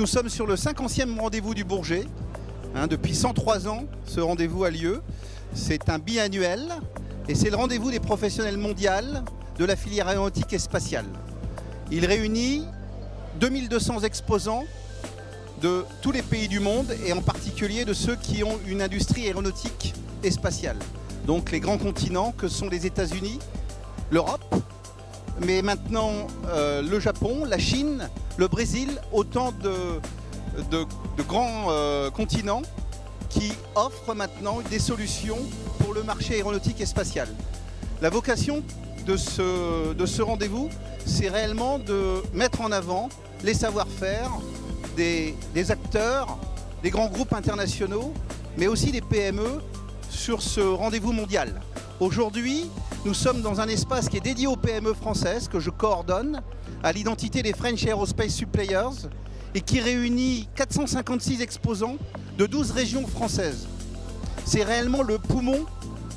nous sommes sur le 50e rendez-vous du Bourget. Depuis 103 ans, ce rendez-vous a lieu. C'est un biannuel et c'est le rendez-vous des professionnels mondiaux de la filière aéronautique et spatiale. Il réunit 2200 exposants de tous les pays du monde et en particulier de ceux qui ont une industrie aéronautique et spatiale. Donc les grands continents que sont les États-Unis, l'Europe, mais maintenant le Japon, la Chine, le Brésil, autant de grands continents qui offrent maintenant des solutions pour le marché aéronautique et spatial. La vocation de ce rendez-vous, c'est réellement de mettre en avant les savoir-faire des acteurs, des grands groupes internationaux, mais aussi des PME sur ce rendez-vous mondial. Aujourd'hui, nous sommes dans un espace qui est dédié aux PME françaises, que je coordonne, à l'identité des French Aerospace Suppliers, et qui réunit 456 exposants de 12 régions françaises. C'est réellement le poumon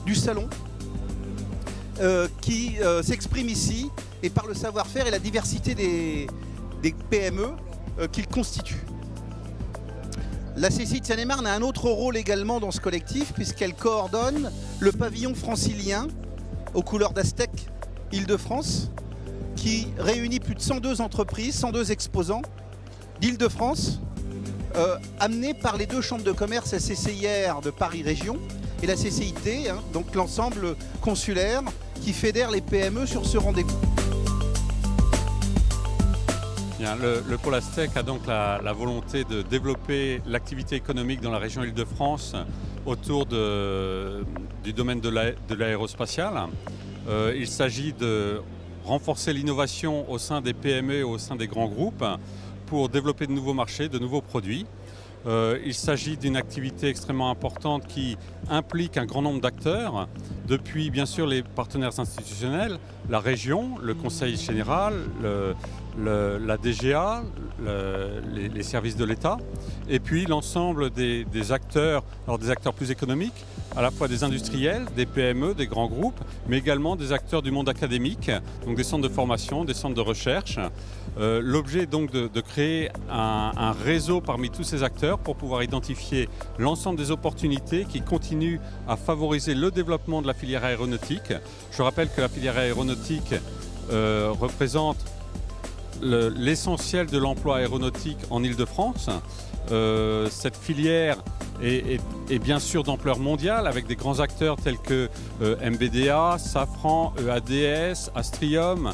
du salon qui s'exprime ici, et par le savoir-faire et la diversité des PME qu'il constitue. La CCI de Seine-et-Marne a un autre rôle également dans ce collectif, puisqu'elle coordonne le pavillon francilien aux couleurs d'Astec Île-de-France, qui réunit plus de 102 entreprises, 102 exposants d'Île-de-France, amenés par les deux chambres de commerce, la CCIR de Paris Région et la CCIT, donc l'ensemble consulaire qui fédère les PME sur ce rendez-vous. Bien, le pôle Astec a donc la volonté de développer l'activité économique dans la région Île-de-France autour du domaine de l'aérospatial. Il s'agit de renforcer l'innovation au sein des PME et au sein des grands groupes pour développer de nouveaux marchés, de nouveaux produits. Il s'agit d'une activité extrêmement importante qui implique un grand nombre d'acteurs, depuis bien sûr les partenaires institutionnels, la région, le conseil général, la DGA, les services de l'État, et puis l'ensemble des acteurs, alors des acteurs plus économiques, à la fois des industriels, des PME, des grands groupes, mais également des acteurs du monde académique, donc des centres de formation, des centres de recherche. L'objet est donc de créer un réseau parmi tous ces acteurs pour pouvoir identifier l'ensemble des opportunités qui continuent à favoriser le développement de la filière aéronautique. Je rappelle que la filière aéronautique représente l'essentiel de l'emploi aéronautique en Île-de-France. Cette filière est bien sûr d'ampleur mondiale avec des grands acteurs tels que MBDA, Safran, EADS, Astrium,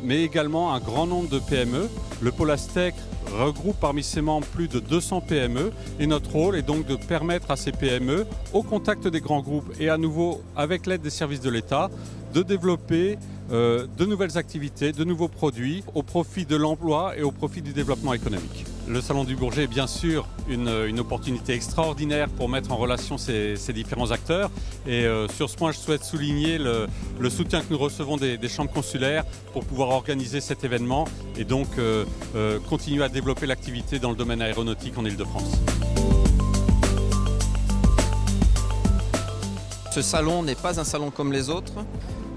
mais également un grand nombre de PME. Le pôle Astec regroupe parmi ses membres plus de 200 PME et notre rôle est donc de permettre à ces PME, au contact des grands groupes et à nouveau avec l'aide des services de l'État, de développer de nouvelles activités, de nouveaux produits au profit de l'emploi et au profit du développement économique. Le Salon du Bourget est bien sûr une opportunité extraordinaire pour mettre en relation ces différents acteurs et sur ce point je souhaite souligner le soutien que nous recevons des chambres consulaires pour pouvoir organiser cet événement et donc continuer à développer l'activité dans le domaine aéronautique en Île-de-France. Ce salon n'est pas un salon comme les autres,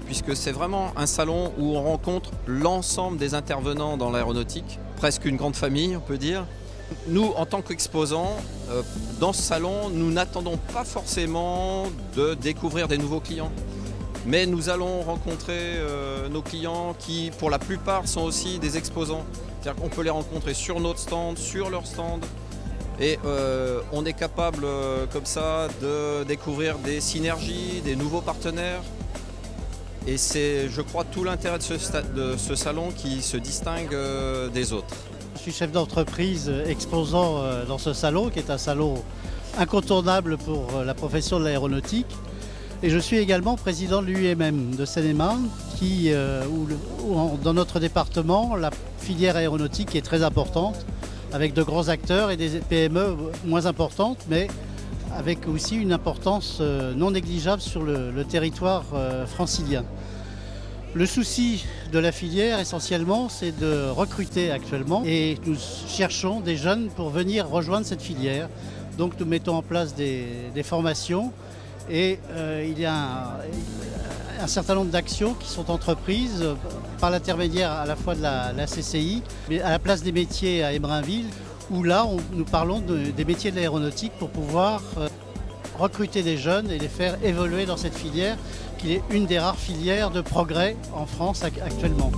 puisque c'est vraiment un salon où on rencontre l'ensemble des intervenants dans l'aéronautique, presque une grande famille on peut dire. Nous, en tant qu'exposants, dans ce salon, nous n'attendons pas forcément de découvrir des nouveaux clients. Mais nous allons rencontrer nos clients qui, pour la plupart, sont aussi des exposants. C'est-à-dire qu'on peut les rencontrer sur notre stand, sur leur stand. Et on est capable, comme ça, de découvrir des synergies, des nouveaux partenaires. Et c'est, je crois, tout l'intérêt de ce salon qui se distingue des autres. Je suis chef d'entreprise exposant dans ce salon, qui est un salon incontournable pour la profession de l'aéronautique. Et je suis également président de l'UIMM de Seine-et-Marne, où dans notre département, la filière aéronautique est très importante, avec de grands acteurs et des PME moins importantes, mais avec aussi une importance non négligeable sur le territoire francilien. Le souci de la filière, essentiellement, c'est de recruter actuellement et nous cherchons des jeunes pour venir rejoindre cette filière. Donc nous mettons en place des formations et il y a un certain nombre d'actions qui sont entreprises par l'intermédiaire à la fois de la CCI, mais à la place des métiers à Embrainville, où là, nous parlons des métiers de l'aéronautique pour pouvoir recruter des jeunes et les faire évoluer dans cette filière, qui est une des rares filières de progrès en France actuellement.